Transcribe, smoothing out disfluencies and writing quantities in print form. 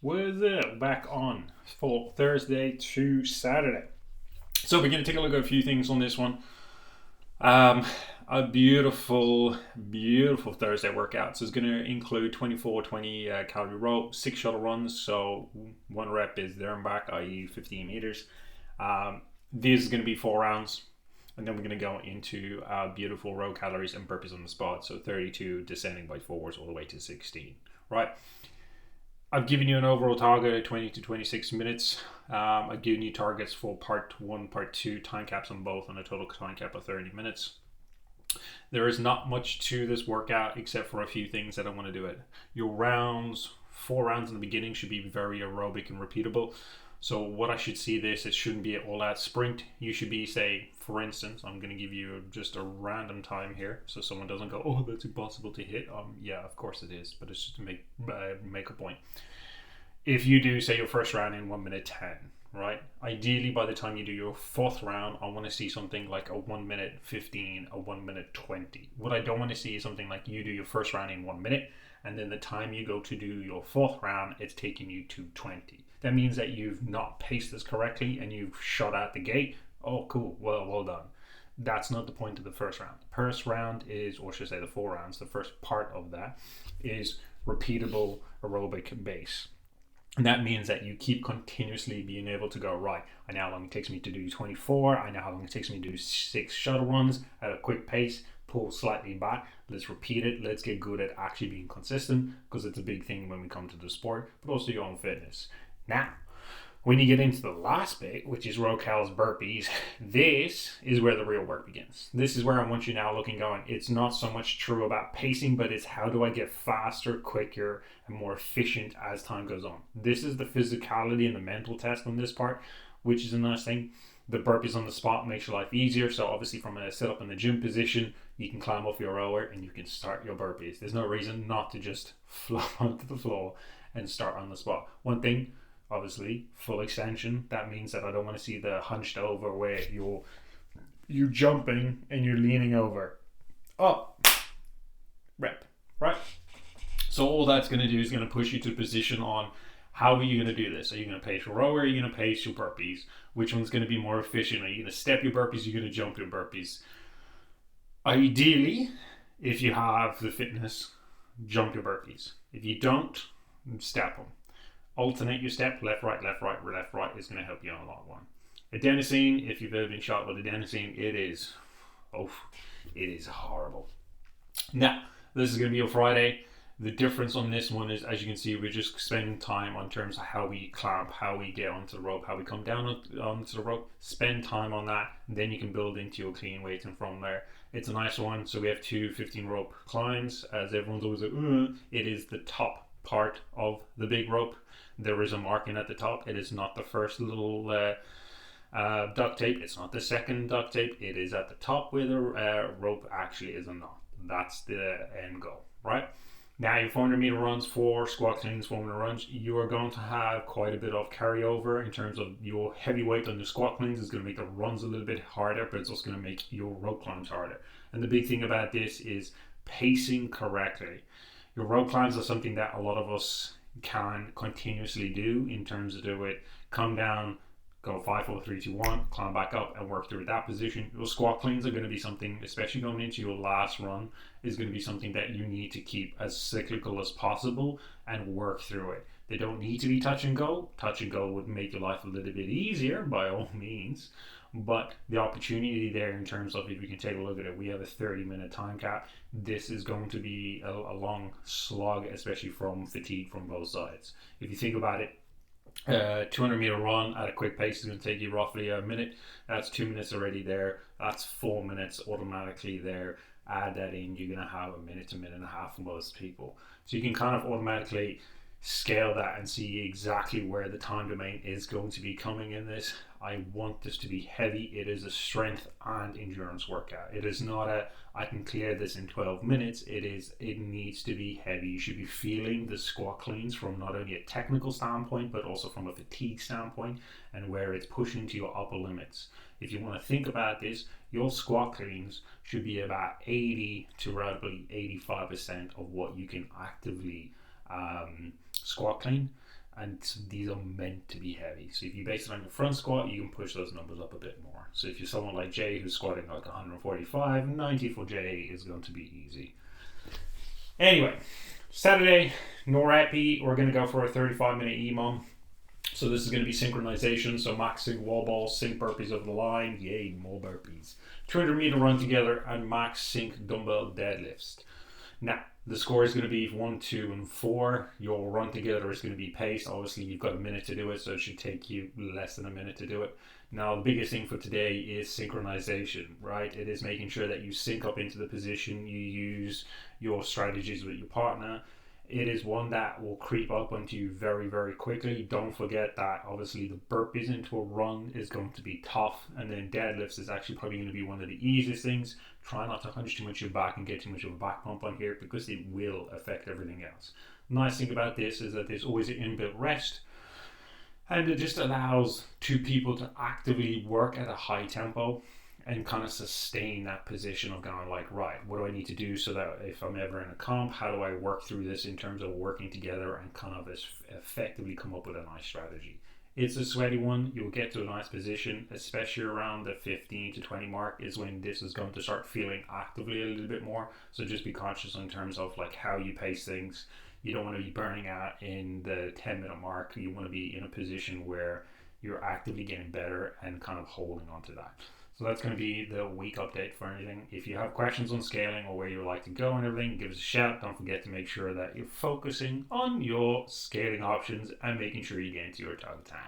Was it back on for Thursday to Saturday? So we're going to take a look at a few things on this one. Um, a beautiful Thursday workout. So it's going to include 24-20 calorie row, 6 shuttle runs. So one rep is there and back, i.e., 15 meters. This is going to be 4 rounds. And then we're going to go into beautiful row calories and burpees on the spot. So 32 descending by fours all the way to 16. Right. I've given you an overall target of 20 to 26 minutes. I've given you targets for part one, part two, time caps on both, and a total time cap of 30 minutes. There is not much to this workout except for a few things that I want to do it. Your rounds, 4 rounds in the beginning, should be very aerobic and repeatable. So what I should see this, it shouldn't be an all-out sprint. You should be, say, for instance, I'm going to give you just a random time here, so someone doesn't go, "Oh, that's impossible to hit." Yeah, of course it is, but it's just to make a point. If you do, say, your first round in 1 minute 10, right? Ideally, by the time you do your fourth round, I want to see something like a 1 minute 15, a 1 minute 20. What I don't want to see is something like you do your first round in 1 minute, and then the time you go to do your fourth round, it's taking you to 20. That means that you've not paced this correctly and you've shot out the gate. Oh, cool. Well done. That's not the point of the first round. The first round is, or should I say the 4 rounds, the first part of that is repeatable aerobic base. And that means that you keep continuously being able to go, right, I know how long it takes me to do 24. I know how long it takes me to do 6 shuttle runs at a quick pace, pull slightly back. Let's repeat it. Let's get good at actually being consistent, because it's a big thing when we come to the sport, but also your own fitness. Now, when you get into the last bit, which is row cals burpees, this is where the real work begins. This is where I want you now looking, going, it's not so much true about pacing, but it's how do I get faster, quicker, and more efficient as time goes on. This is the physicality and the mental test on this part, which is a nice thing. The burpees on the spot makes your life easier. So obviously from a sit up in the gym position, you can climb off your rower and you can start your burpees. There's no reason not to just flop onto the floor and start on the spot. One thing, obviously, full extension. That means that I don't want to see the hunched over where you're jumping and you're leaning over. Up, rep, right? So all that's going to do is going to push you to position on how are you going to do this? Are you going to pace your rower? Are you going to pace your burpees? Which one's going to be more efficient? Are you going to step your burpees? Are you going to jump your burpees? Ideally, if you have the fitness, jump your burpees. If you don't, step them. Alternate your step, left, right, left, right, left, right is going to help you on a long one. Adenosine, if you've ever been shot with adenosine, it is horrible. Now, this is going to be a Friday. The difference on this one is, as you can see, we're just spending time on terms of how we clamp, how we get onto the rope, how we come down onto the rope. Spend time on that, and then you can build into your clean weights, and from there, it's a nice one. So we have two 15 rope climbs. As everyone's always like, it is the top part of the big rope. There is a marking at the top. It is not the first little duct tape. It's not the second duct tape. It is at the top where the rope actually is a knot. That's the end goal, right? Now, your 400-meter runs, for squat cleans, 400 runs, you are going to have quite a bit of carryover in terms of your heavy weight on your squat cleans is going to make the runs a little bit harder, but it's also going to make your rope climbs harder. And the big thing about this is pacing correctly. Your rope climbs are something that a lot of us can continuously do in terms of do it, come down, go 5, 4, 3, 2, 1, climb back up and work through that position. Your squat cleans are going to be something, especially going into your last run, is going to be something that you need to keep as cyclical as possible and work through it. They don't need to be touch and go. Touch and go would make your life a little bit easier by all means, but the opportunity there in terms of, if we can take a look at it, we have a 30-minute time cap. This is going to be a long slog, especially from fatigue from both sides. If you think about it, 200-meter run at a quick pace is going to take you roughly a minute. That's 2 minutes already there. That's 4 minutes automatically there. Add that in, you're going to have a minute to minute and a half for most people. So you can kind of automatically scale that and see exactly where the time domain is going to be coming in this. I want this to be heavy. It is a strength and endurance workout. It is not a I can clear this in 12 minutes. It needs to be heavy. You should be feeling the squat cleans from not only a technical standpoint but also from a fatigue standpoint, and where it's pushing to your upper limits. If you want to think about this, your squat cleans should be about 80 to roughly 85% of what you can actively squat clean. and these are meant to be heavy. So if you base it on your front squat, you can push those numbers up a bit more. So if you're someone like Jay who's squatting like 145, 90 for Jay is going to be easy. Anyway, Saturday, no reppy. We're going to go for a 35-minute EMOM. So this is going to be synchronization. So max sync wall balls, sync burpees over the line. Yay, more burpees. 200-meter run together and max sync dumbbell deadlifts. Now, the score is going to be 1, 2, and 4. Your run together is going to be paced. Obviously, you've got a minute to do it, so it should take you less than a minute to do it. Now, the biggest thing for today is synchronization, right? It is making sure that you sync up into the position. You use your strategies with your partner. It is one that will creep up onto you very, very quickly. Don't forget that obviously the burpees into a run is going to be tough, and then deadlifts is actually probably going to be one of the easiest things. Try not to hunch too much your back and get too much of a back pump on here, because it will affect everything else. Nice thing about this is that there's always an inbuilt rest, and it just allows two people to actively work at a high tempo and kind of sustain that position of going like, right, what do I need to do so that if I'm ever in a comp, how do I work through this in terms of working together and kind of effectively come up with a nice strategy. It's a sweaty one. You'll get to a nice position, especially around the 15 to 20 mark is when this is going to start feeling actively a little bit more. So just be conscious in terms of like how you pace things. You don't want to be burning out in the 10-minute mark. You want to be in a position where you're actively getting better and kind of holding on to that. So that's going to be the week update for anything. If you have questions on scaling or where you would like to go and everything, give us a shout. Don't forget to make sure that you're focusing on your scaling options and making sure you get into your target time.